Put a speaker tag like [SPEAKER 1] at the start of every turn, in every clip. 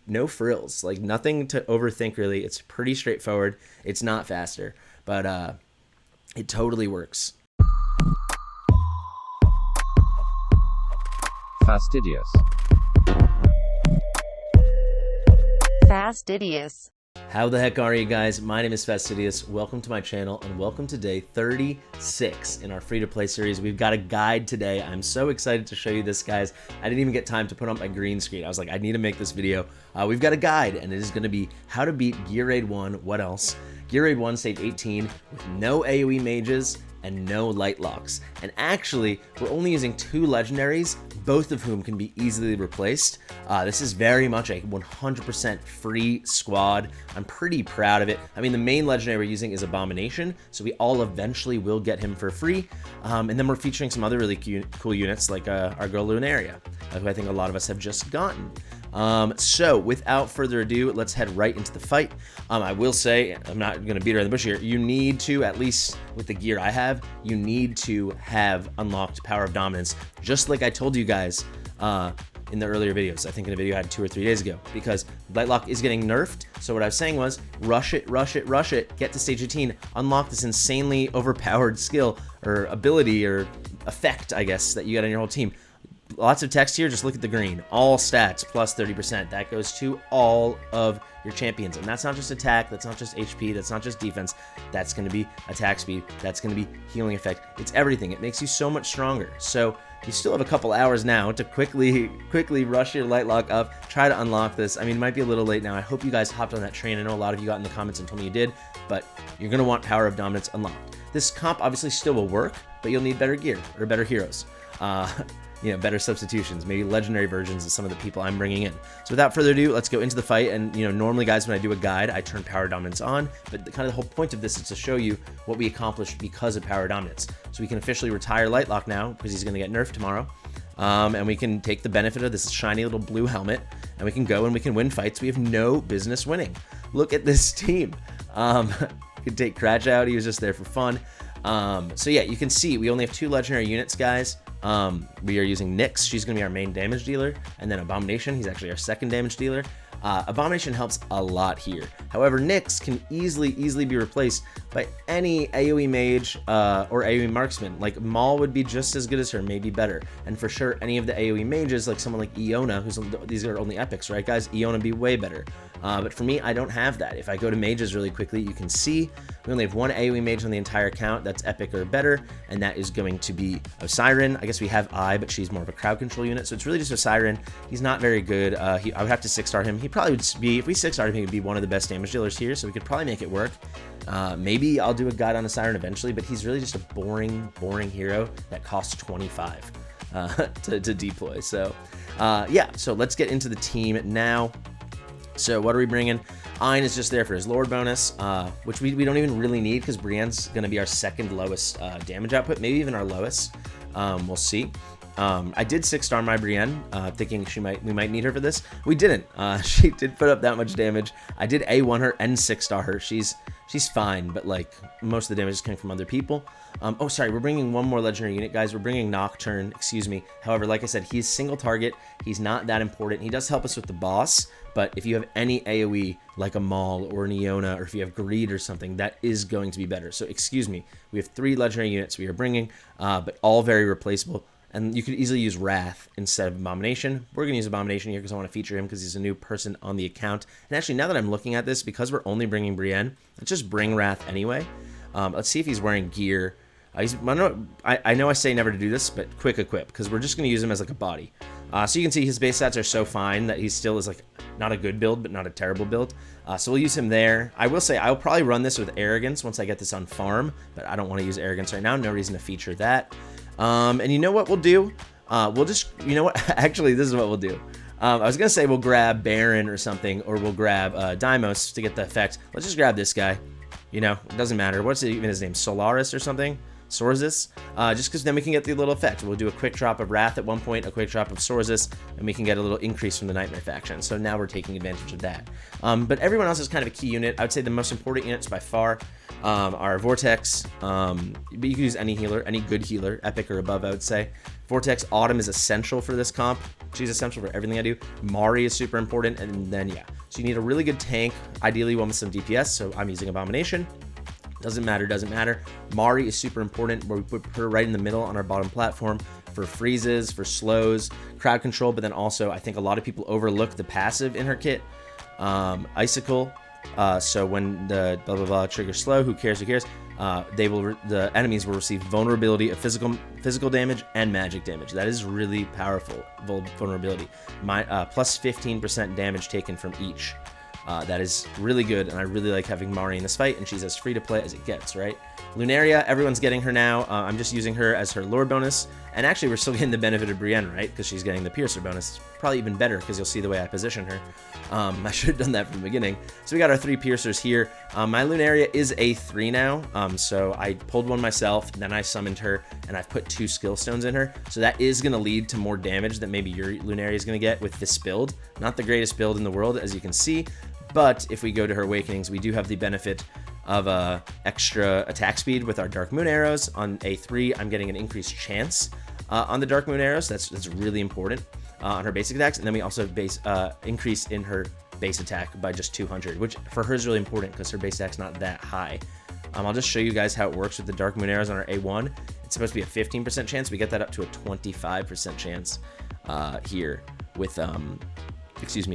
[SPEAKER 1] no frills, like nothing to overthink really. It's pretty straightforward. It's not faster, but it totally works.
[SPEAKER 2] Fastidious.
[SPEAKER 3] Fastidious.
[SPEAKER 1] How the heck are you guys? My name is Fastidious. Welcome to my channel and welcome to day 36 in our free-to-play series. We've got a guide today. I'm so excited to show you this, guys. I didn't even get time to put on my green screen. I was like, I need to make this video. We've got a guide, and it is going to be how to beat Gear Raid 1. What else? Gear Raid 1 stage 18 with no AoE mages and no Lightlocks. And actually, we're only using 2 legendaries, both of whom can be easily replaced. This is very much a 100% free squad. I'm pretty proud of it. I mean, the main legendary we're using is Abomination, so we all eventually will get him for free. And then we're featuring some other really cool units like our girl Lunaria, who I think a lot of us have just gotten. So without further ado, let's head right into the fight. I will say, I'm not going to beat around the bush here, you need to, at least with the gear I have, you need to have unlocked Power of Dominance, just like I told you guys in the earlier videos. I think in a video I had 2 or 3 days ago, because Lightlocke is getting nerfed. So what I was saying was, rush it, rush it, rush it, get to stage 18, unlock this insanely overpowered skill or ability or effect, I guess, that you got on your whole team. Lots of text here, just look at the green. All stats plus 30%. That goes to all of your champions. And that's not just attack, that's not just HP, that's not just defense. That's going to be attack speed, that's going to be healing effect. It's everything. It makes you so much stronger. So you still have a couple hours now to quickly rush your Lightlocke up, try to unlock this. I mean, it might be a little late now. I hope you guys hopped on that train. I know a lot of you got in the comments and told me you did, but you're going to want Power of Dominance unlocked. This comp obviously still will work, but you'll need better gear or better heroes. You know, better substitutions, maybe legendary versions of some of the people I'm bringing in. So without further ado, let's go into the fight. And you know, normally guys, when I do a guide, I turn Power Dominance on, but kind of the whole point of this is to show you what we accomplished because of Power Dominance. So we can officially retire Lightlocke now because he's going to get nerfed tomorrow. And we can take the benefit of this shiny little blue helmet, and we can go and we can win fights we have no business winning. Look at this team. Could take Cratch out, he was just there for fun. So yeah, you can see we only have 2 legendary units, guys. We are using Nyx, she's going to be our main damage dealer, and then Abomination, he's actually our second damage dealer. Abomination helps a lot here. However, Nyx can easily be replaced by any AoE mage or AoE marksman. Like Maul would be just as good as her, maybe better. And for sure, any of the AoE mages, like someone like Iona, these are only epics, right guys? Iona would be way better. But for me, I don't have that. If I go to mages really quickly, you can see we only have 1 AoE mage on the entire account that's epic or better, and that is going to be Osiren. I guess we have but she's more of a crowd control unit, so it's really just Osiren. He's not very good. I would have to 6-star him. He probably would be, if we 6-starred him, he would be one of the best damage dealers here, so we could probably make it work. Maybe I'll do a guide on Osiren eventually, but he's really just a boring hero that costs 25 to deploy. So yeah, so let's get into the team now. So what are we bringing? Ein is just there for his Lord bonus, which we don't even really need because Brienne's going to be our second lowest damage output, maybe even our lowest. We'll see. I did 6-star my Brienne, thinking we might need her for this. We didn't. She did put up that much damage. I did A1 her and 6-star her. She's fine, but like most of the damage is coming from other people. Oh, sorry, we're bringing 1 more legendary unit, guys. We're bringing Nocturne, excuse me. However, like I said, he's single target. He's not that important. He does help us with the boss, but if you have any AoE, like a Maul or an Iona, or if you have Greed or something, that is going to be better. So, excuse me, we have 3 legendary units we are bringing, but all very replaceable. And you could easily use Wrath instead of Abomination. We're going to use Abomination here because I want to feature him because he's a new person on the account. And actually, now that I'm looking at this, because we're only bringing Brienne, let's just bring Wrath anyway. Let's see if he's wearing gear. I know I say never to do this, but quick equip, because we're just going to use him as like a body. So you can see his base stats are so fine that he still is like not a good build, but not a terrible build. So we'll use him there. I will say I'll probably run this with Arrogance once I get this on farm, but I don't want to use Arrogance right now. No reason to feature that. And you know what we'll do? We'll just, you know what? Actually, this is what we'll do. I was going to say we'll grab Baron or something, or we'll grab Deimos to get the effect. Let's just grab this guy. You know, it doesn't matter. What's even his name? Solaris or something? Sorzis, just because then we can get the little effect. We'll do a quick drop of Wrath at one point, a quick drop of Sorzis, and we can get a little increase from the Nightmare faction. So now we're taking advantage of that. But everyone else is kind of a key unit. I would say the most important units by far Our Vortex, but you can use any healer, any good healer, epic or above, I would say. Vortex, Autumn is essential for this comp. She's essential for everything I do. Mari is super important, and then, yeah. So you need a really good tank, ideally one with some DPS, so I'm using Abomination. Doesn't matter. Mari is super important, where we put her right in the middle on our bottom platform for freezes, for slows, crowd control, but then also I think a lot of people overlook the passive in her kit. Icicle, so when the blah blah blah triggers slow, who cares? The enemies will receive vulnerability of physical damage and magic damage. That is really powerful vulnerability. Plus 15% damage taken from each. That is really good, and I really like having Mari in this fight, and she's as free to play as it gets, right? Lunaria, everyone's getting her now. I'm just using her as her lore bonus, and actually we're still getting the benefit of Brienne, right? Because she's getting the Piercer bonus. Probably even better, because you'll see the way I position her. I should have done that from the beginning. So we got our 3 Piercers here. My Lunaria is a 3 now, so I pulled one myself, then I summoned her, and I've put 2 skill stones in her. So that is going to lead to more damage that maybe your Lunaria is going to get with this build. Not the greatest build in the world, as you can see. But if we go to her Awakenings, we do have the benefit of extra attack speed with our Dark Moon arrows. On A3, I'm getting an increased chance on the Dark Moon arrows. That's really important on her basic attacks. And then we also have increase in her base attack by just 200, which for her is really important because her base attack's not that high. I'll just show you guys how it works with the Dark Moon arrows on our A1. It's supposed to be a 15% chance. We get that up to a 25% chance here with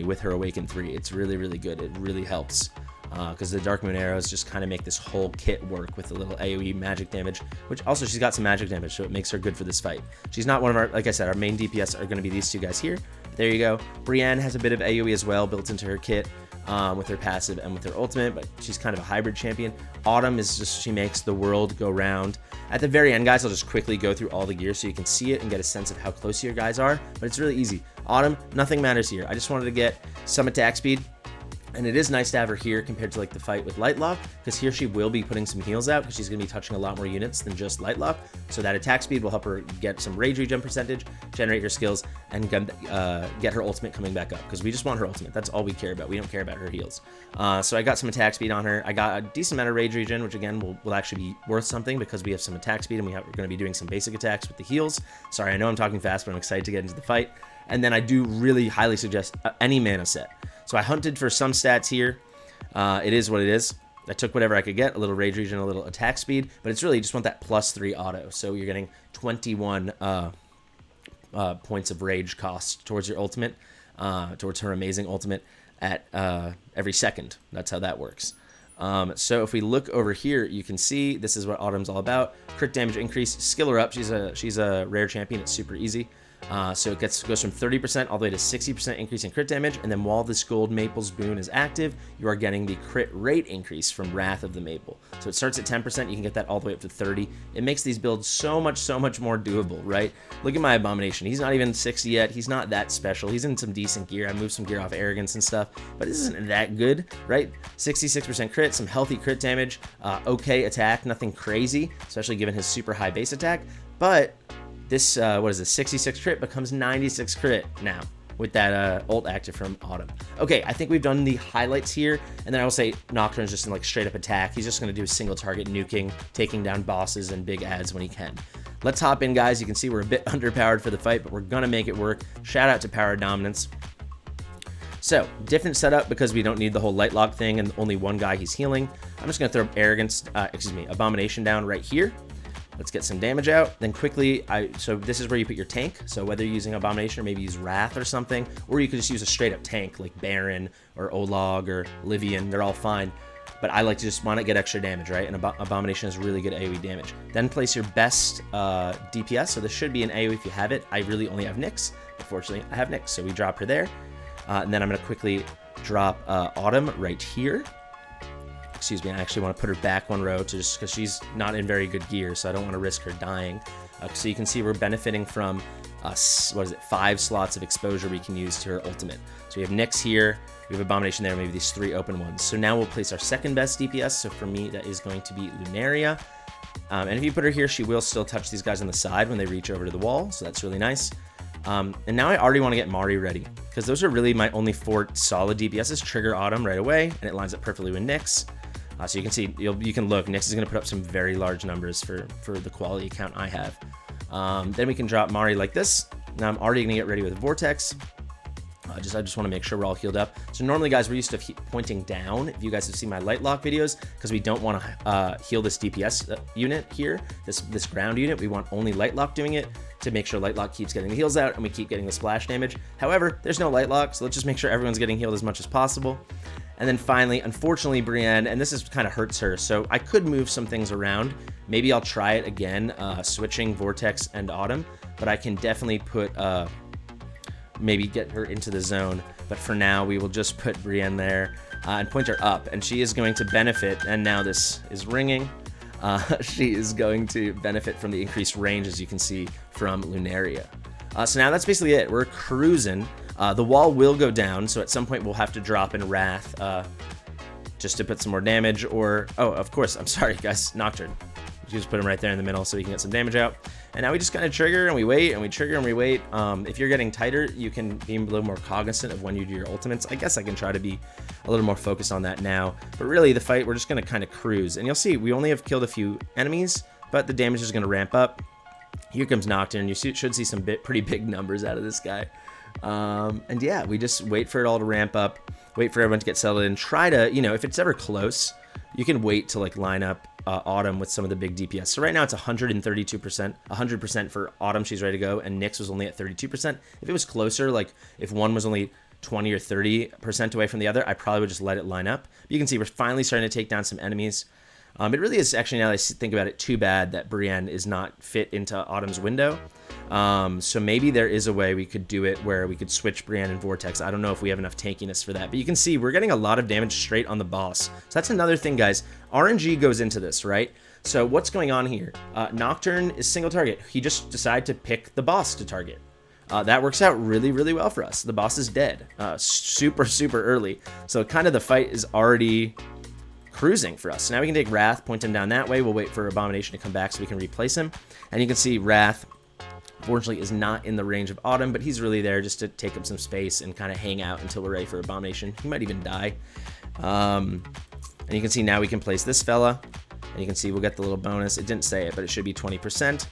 [SPEAKER 1] with her Awaken 3. It's really, really good. It really helps because the Dark Moon arrows just kind of make this whole kit work with a little AoE magic damage, which also she's got some magic damage, so it makes her good for this fight. She's not one of our, like I said, our main DPS are going to be these 2 guys here. There you go. Brienne has a bit of AoE as well built into her kit with her passive and with her ultimate, but she's kind of a hybrid champion. Autumn is just, she makes the world go round. At the very end, guys, I'll just quickly go through all the gear so you can see it and get a sense of how close your guys are, but it's really easy. Autumn, nothing matters here. I just wanted to get some attack speed, and it is nice to have her here compared to like the fight with Lightlocke, because here she will be putting some heals out because she's going to be touching a lot more units than just Lightlocke. So that attack speed will help her get some rage regen percentage, generate her skills, and get her ultimate coming back up, because we just want her ultimate. That's all we care about. We don't care about her heals. So I got some attack speed on her. I got a decent amount of rage regen, which again will actually be worth something because we have some attack speed and we're going to be doing some basic attacks with the heals. Sorry, I know I'm talking fast, but I'm excited to get into the fight. And then I do really highly suggest any mana set. So I hunted for some stats here. It is what it is. I took whatever I could get, a little rage regen, a little attack speed, but it's really you just want that +3 auto. So you're getting 21 points of rage cost towards your ultimate, towards her amazing ultimate at every second. That's how that works. So if we look over here, you can see this is what Autumn's all about. Crit damage increase, skill her up. She's a rare champion. It's super easy. So it goes from 30% all the way to 60% increase in crit damage, and then while this gold Maple's boon is active, you are getting the crit rate increase from Wrath of the Maple. So it starts at 10%, you can get that all the way up to 30. It makes these builds so much more doable, right? Look at my Abomination. He's not even 60 yet. He's not that special. He's in some decent gear. I moved some gear off Arrogance and stuff, but this isn't that good, right? 66% crit, some healthy crit damage, okay attack, nothing crazy, especially given his super high base attack, but this, 66 crit becomes 96 crit now with that ult active from Autumn. Okay, I think we've done the highlights here, and then I will say Nocturne's just in like straight up attack. He's just going to do a single target nuking, taking down bosses and big adds when he can. Let's hop in, guys. You can see we're a bit underpowered for the fight, but we're going to make it work. Shout out to Power Dominance. So, different setup because we don't need the whole Lightlocke thing and only one guy he's healing. I'm just going to throw Abomination down right here. Let's get some damage out. Then quickly, so this is where you put your tank. So whether you're using Abomination or maybe use Wrath or something, or you could just use a straight up tank like Baron or Olog or Livian, they're all fine. But I like to just want to get extra damage, right? And Abomination has really good AoE damage. Then place your best DPS. So this should be an AoE if you have it. I really only have Nyx, but fortunately I have Nyx. So we drop her there. And then I'm going to quickly drop Autumn right here. Excuse me, I actually want to put her back one row to just because she's not in very good gear, so I don't want to risk her dying. So you can see we're benefiting from 5 slots of exposure we can use to her ultimate. So we have Nyx here, we have Abomination there, maybe these 3 open ones. So now we'll place our second best DPS. So for me, that is going to be Lunaria. And if you put her here, she will still touch these guys on the side when they reach over to the wall, so that's really nice. And now I already want to get Mari ready, because those are really my only 4 solid DPSs. Trigger Autumn right away, and it lines up perfectly with Nyx. So you can see, you can look, Nyx is going to put up some very large numbers for the quality account I have. Then we can drop Mari like this. Now I'm already going to get ready with Vortex. I just want to make sure we're all healed up. So normally, guys, we're used to pointing down. If you guys have seen my Lightlocke videos, because we don't want to heal this DPS unit here, this ground unit. We want only Lightlocke doing it to make sure Lightlocke keeps getting the heals out and we keep getting the splash damage. However, there's no Lightlocke, so let's just make sure everyone's getting healed as much as possible. And then finally, unfortunately, Brienne, and this is kind of hurts her, so I could move some things around. Maybe I'll try it again, switching Vortex and Autumn, but I can definitely put... maybe get her into the zone, but for now we will just put Brienne there and point her up, and she is going to benefit. And now this is ringing. She is going to benefit from the increased range, as you can see from Lunaria. So now that's basically it. We're cruising. The wall will go down, so at some point we'll have to drop in Wrath just to put some more damage, or of course, I'm sorry guys, Nocturne. You just put him right there in the middle so he can get some damage out. And now we just kind of trigger and we wait and we trigger and we wait. If you're getting tighter, you can be a little more cognizant of when you do your ultimates. I guess I can try to be a little more focused on that now. But really, the fight, we're just going to kind of cruise. And you'll see, we only have killed a few enemies, but the damage is going to ramp up. Here comes Nocturne. You should see some pretty big numbers out of this guy. And yeah, we just wait for it all to ramp up, wait for everyone to get settled in. Try to, if it's ever close, you can wait to like line up Autumn with some of the big DPS. So right now it's 132%, 100% for Autumn, she's ready to go, and Nyx was only at 32%. If it was closer, like if one was only 20 or 30% away from the other, I probably would just let it line up. But you can see we're finally starting to take down some enemies. It really is actually, now that I think about it, too bad that Brienne is not fit into Autumn's window. So maybe there is a way we could do it where we could switch Brienne and Vortex. I don't know if we have enough tankiness for that, but you can see we're getting a lot of damage straight on the boss. So that's another thing, guys. RNG goes into this, right? So what's going on here? Nocturne is single target. He just decided to pick the boss to target. That works out really, really well for us. The boss is dead super, super early. So kind of the fight is already cruising for us. So now we can take Wrath, point him down that way. We'll wait for Abomination to come back so we can replace him. And you can see Wrath, fortunately, is not in the range of Autumn, but he's really there just to take up some space and kind of hang out until we're ready for Abomination. He might even die. And you can see now we can place this fella, and you can see we'll get the little bonus. It didn't say it, but it should be 20%.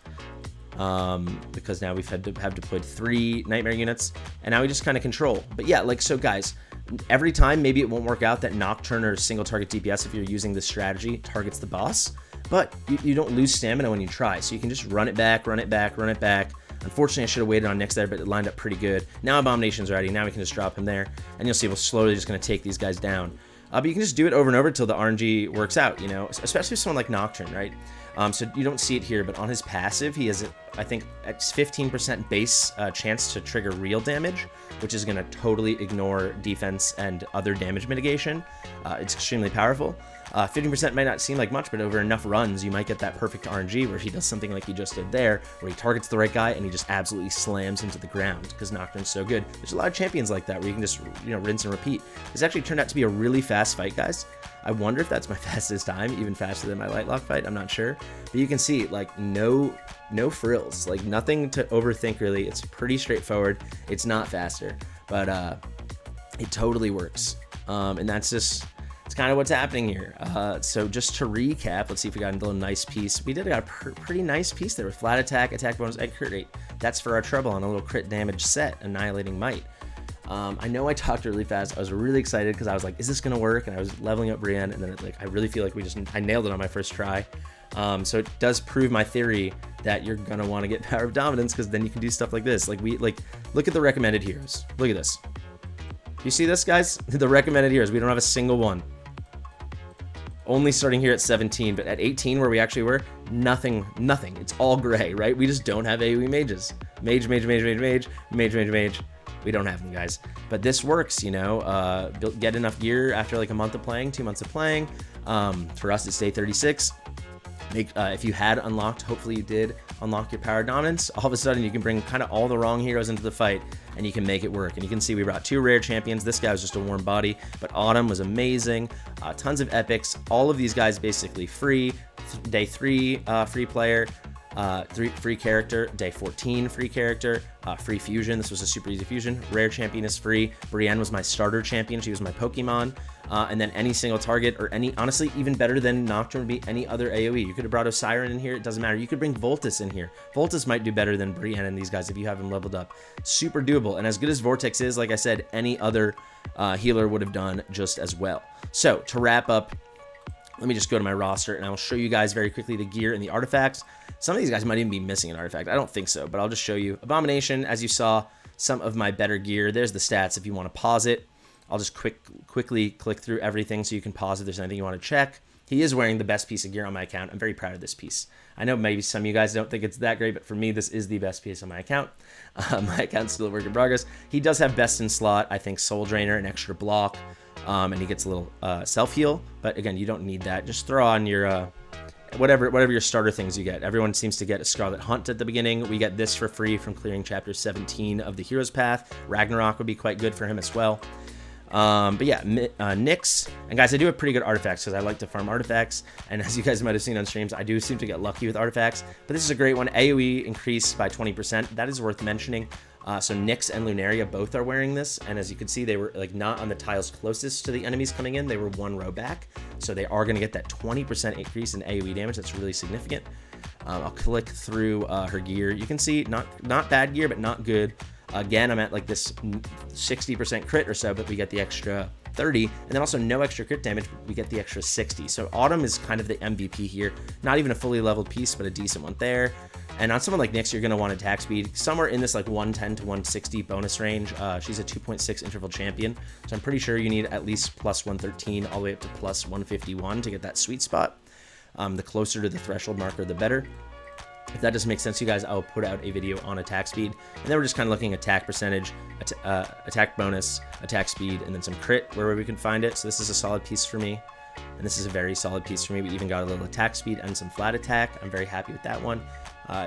[SPEAKER 1] Because now we've have deployed 3 Nightmare units, and now we just kind of control. But yeah, like, so guys, every time maybe it won't work out that Nocturne or single target DPS, if you're using this strategy, targets the boss, but you don't lose stamina when you try, so you can just run it back, run it back, run it back. Unfortunately, I should have waited on Nyx there, but it lined up pretty good. Now Abomination's ready. Now we can just drop him there, and you'll see we're slowly just going to take these guys down. But you can just do it over and over until the RNG works out, especially with someone like Nocturne, right? So you don't see it here, but on his passive, he has, I think, at 15% base chance to trigger real damage, which is going to totally ignore defense and other damage mitigation. It's extremely powerful. 15% might not seem like much, but over enough runs, you might get that perfect RNG where he does something like he just did there, where he targets the right guy and he just absolutely slams into the ground because Nocturne's so good. There's a lot of champions like that where you can just, rinse and repeat. This actually turned out to be a really fast fight, guys. I wonder if that's my fastest time, even faster than my Lightlocke fight. I'm not sure, but you can see like no frills, like nothing to overthink really. It's pretty straightforward. It's not faster, but it totally works. And that's just, it's kind of what's happening here. So just to recap, let's see if we got a little nice piece. We did got a pretty nice piece there with flat attack bonus, and crit rate. That's for our trouble on a little crit damage set, Annihilating Might. I know I talked really fast. I was really excited because I was like, is this going to work? And I was leveling up Brienne, and then I really feel like I nailed it on my first try. So it does prove my theory that you're going to want to get Power of Dominance, because then you can do stuff like this. Look at the recommended heroes. Look at this. You see this, guys? The recommended heroes. We don't have a single one. Only starting here at 17, but at 18 where we actually were, nothing. It's all gray, right? We just don't have AoE mages. Mage. We don't have them, guys. But this works, get enough gear after like a month of playing, 2 months of playing. For us, it's day 36. If you had unlocked, hopefully you did unlock your Power Dominance, all of a sudden you can bring kind of all the wrong heroes into the fight and you can make it work. And you can see we brought 2 rare champions. This guy was just a warm body, but Autumn was amazing. Tons of epics. All of these guys basically free. Day 3 free player. Free character, day 14 free character, free fusion. This was a super easy fusion. Rare champion is free. Brienne was my starter champion. She was my Pokemon. And then any single target, or any, honestly, even better than Nocturne would be any other AoE. You could have brought Osiren in here. It doesn't matter. You could bring Voltus in here. Voltus might do better than Brienne and these guys if you have him leveled up. Super doable. And as good as Vortex is, like I said, any other healer would have done just as well. So to wrap up, let me just go to my roster and I'll show you guys very quickly the gear and the artifacts. Some of these guys might even be missing an artifact. I don't think so, but I'll just show you. Abomination, as you saw, some of my better gear. There's the stats if you want to pause it. I'll just quickly click through everything so you can pause if there's anything you want to check. He is wearing the best piece of gear on my account. I'm very proud of this piece. I know maybe some of you guys don't think it's that great, but for me, this is the best piece on my account. My account's still a work in progress. He does have best in slot, I think Soul Drainer, an extra block, and he gets a little self-heal. But again, you don't need that. Just throw on your whatever your starter things you get. Everyone seems to get a Scarlet Hunt at the beginning. We get this for free from clearing chapter 17 of the Hero's Path. Ragnarok would be quite good for him as well. But yeah, Nyx, and guys, I do have pretty good artifacts because I like to farm artifacts, and as you guys might have seen on streams, I do seem to get lucky with artifacts, but this is a great one. AoE increased by 20%. That is worth mentioning. So Nyx and Lunaria both are wearing this, and as you can see, they were like not on the tiles closest to the enemies coming in. They were one row back, so they are going to get that 20% increase in AoE damage. That's really significant. I'll click through her gear. You can see not bad gear, but not good. Again, I'm at like this 60% crit or so, but we get the extra 30, and then also no extra crit damage, but we get the extra 60. So Autumn is kind of the MVP here. Not even a fully leveled piece, but a decent one there. And on someone like Nyx, you're going to want attack speed somewhere in this like 110 to 160 bonus range. She's a 2.6 interval champion, so I'm pretty sure you need at least plus 113 all the way up to plus 151 to get that sweet spot. The closer to the threshold marker, the better. If that doesn't make sense to you guys, I'll put out a video on attack speed. And then we're just kind of looking at attack percentage, attack bonus, attack speed, and then some crit wherever we can find it. So this is a solid piece for me. And this is a very solid piece for me. We even got a little attack speed and some flat attack. I'm very happy with that one.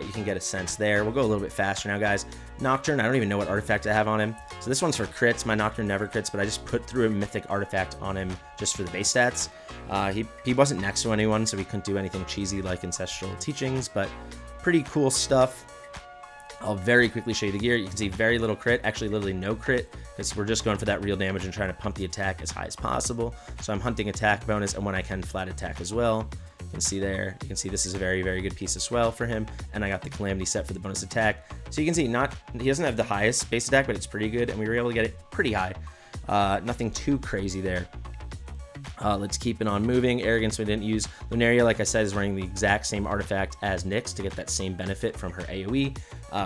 [SPEAKER 1] You can get a sense there. We'll go a little bit faster now, guys. Nocturne, I don't even know what artifact I have on him. So this one's for crits. My Nocturne never crits, but I just put through a mythic artifact on him just for the base stats. He wasn't next to anyone, so we couldn't do anything cheesy like Ancestral Teachings, but pretty cool stuff. I'll very quickly show you the gear. You can see very little crit, actually literally no crit, because we're just going for that real damage and trying to pump the attack as high as possible. So I'm hunting attack bonus, and when I can, flat attack as well. You can see there, you can see this is a very, very good piece as well for him. And I got the Calamity set for the bonus attack. So you can see he doesn't have the highest base attack, but it's pretty good, and we were able to get it pretty high. Nothing too crazy there. Let's keep it on moving. Arrogance we didn't use. Lunaria, like I said, is running the exact same artifact as Nyx to get that same benefit from her AoE,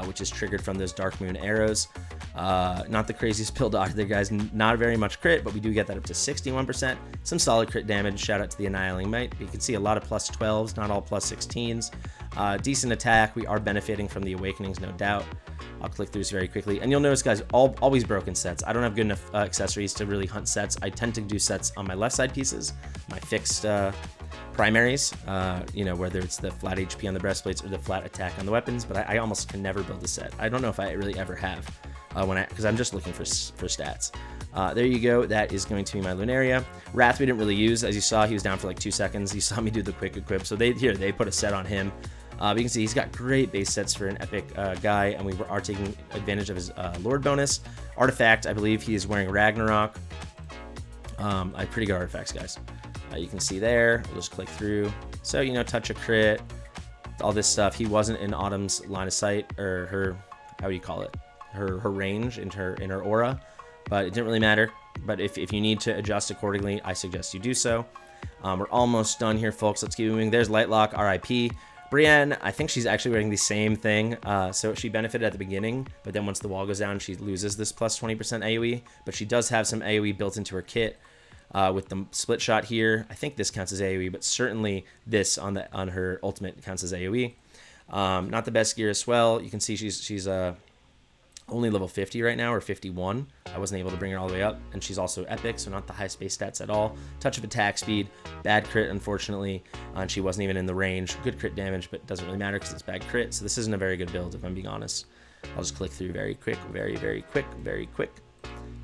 [SPEAKER 1] which is triggered from those Dark Moon arrows. Not the craziest build out there, guys. Not very much crit, but we do get that up to 61%. Some solid crit damage. Shout out to the Annihilating Might. But you can see a lot of plus 12s, not all plus 16s. Decent attack. We are benefiting from the Awakenings, no doubt. I'll click through this very quickly. And you'll notice, guys, always broken sets. I don't have good enough accessories to really hunt sets. I tend to do sets on my left side pieces, my fixed primaries, whether it's the flat HP on the breastplates or the flat attack on the weapons, but I almost can never build a set. I don't know if I really ever have, because I'm just looking for stats. There you go. That is going to be my Lunaria. Wrath we didn't really use. As you saw, he was down for like 2 seconds. You saw me do the quick equip. So they put a set on him. But you can see he's got great base sets for an epic guy, and we are taking advantage of his Lord bonus. Artifact, I believe he is wearing Ragnarok. I have pretty good artifacts, guys. You can see there. We'll just click through. So, touch a crit, all this stuff. He wasn't in Autumn's line of sight, or her, how do you call it? Her range in her aura, but it didn't really matter. But if you need to adjust accordingly, I suggest you do so. We're almost done here, folks. Let's keep moving. There's Lightlocke, RIP. Brienne, I think she's actually wearing the same thing. So she benefited at the beginning, but then once the wall goes down, she loses this plus 20% AoE. But she does have some AoE built into her kit with the split shot here. I think this counts as AoE, but certainly this on her ultimate counts as AoE. Not the best gear as well. You can see she's only level 50 right now, or 51. I wasn't able to bring her all the way up, and she's also epic, so not the highest base stats at all. Touch of attack speed, bad crit, unfortunately, and she wasn't even in the range. Good crit damage, but it doesn't really matter because it's bad crit, so this isn't a very good build, if I'm being honest. I'll just click through very quick, very, very quick, very quick.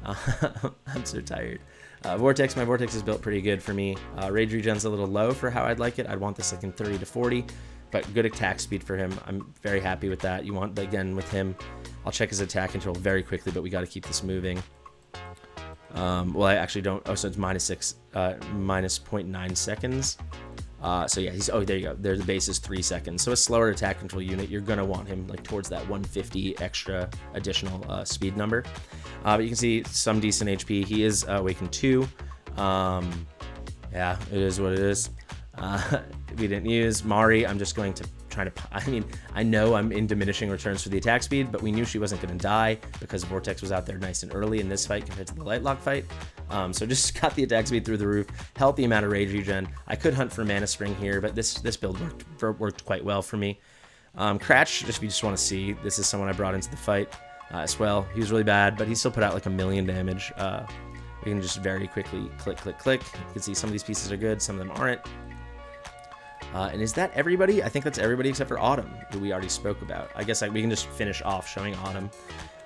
[SPEAKER 1] I'm so tired. Vortex, my Vortex is built pretty good for me. Rage regen's a little low for how I'd like it. I'd want this like in 30 to 40. but good attack speed for him. I'm very happy with that. You want, again, with him, I'll check his attack control very quickly, but we got to keep this moving. Well, I actually don't. Oh, so it's minus 0.9 seconds. So yeah, there you go. There, the base is 3 seconds. So a slower attack control unit, you're gonna want him like towards that 150 extra additional speed number. But you can see some decent HP. He is Awakened 2. Yeah, it is what it is. We didn't use Mari. I'm just going to try to, I mean, I know I'm in diminishing returns for the attack speed, but we knew she wasn't going to die because Vortex was out there nice and early in this fight compared to the Lightlocke fight. So just got the attack speed through the roof, healthy amount of rage regen. I could hunt for Mana Spring here, but this build worked quite well for me. Cratch, if you just want to see, this is someone I brought into the fight as well. He was really bad, but he still put out like 1 million damage. We can just very quickly click, click, click. You can see some of these pieces are good, some of them aren't. And is that everybody? I think that's everybody except for Autumn, who we already spoke about. I guess we can just finish off showing Autumn.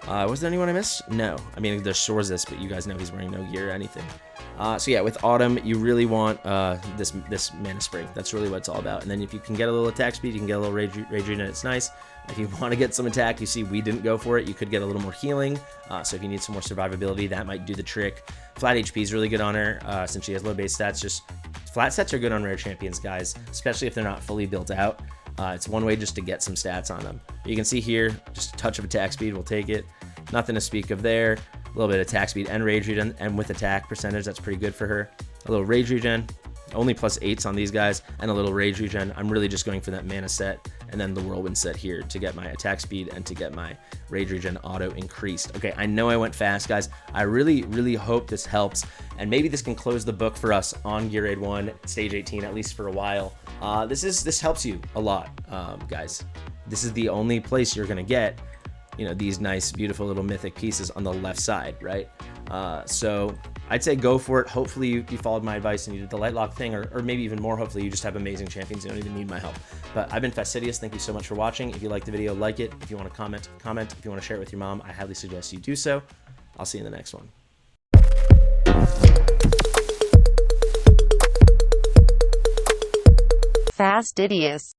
[SPEAKER 1] Was there anyone I missed? No. I mean, there's Sorzis, but you guys know he's wearing no gear or anything. So yeah, with Autumn, you really want this Mana Spring. That's really what it's all about. And then if you can get a little attack speed, you can get a little rage regen, it's nice. If you want to get some attack, you see we didn't go for it. You could get a little more healing. So if you need some more survivability, that might do the trick. Flat HP is really good on her since she has low base stats. Just flat stats are good on rare champions, guys, especially if they're not fully built out. It's one way just to get some stats on them. But you can see here, just a touch of attack speed, we'll take it. Nothing to speak of there. A little bit of attack speed and rage regen, and with attack percentage, that's pretty good for her. A little rage regen, only +8s on these guys, and a little rage regen. I'm really just going for that mana set and then the whirlwind set here to get my attack speed and to get my rage regen auto increased. Okay, I know I went fast, guys. I really hope this helps, and maybe this can close the book for us on Gear Raid 1, Stage 18, at least for a while. This helps you a lot, guys. This is the only place you're gonna get, you know, these nice, beautiful little mythic pieces on the left side, right? So I'd say go for it. Hopefully you followed my advice and you did the Lightlocke thing, or maybe even more, hopefully you just have amazing champions. You don't even need my help. But I've been Fastidious. Thank you so much for watching. If you liked the video, like it. If you want to comment. If you want to share it with your mom, I highly suggest you do so. I'll see you in the next one.
[SPEAKER 2] Fastidious.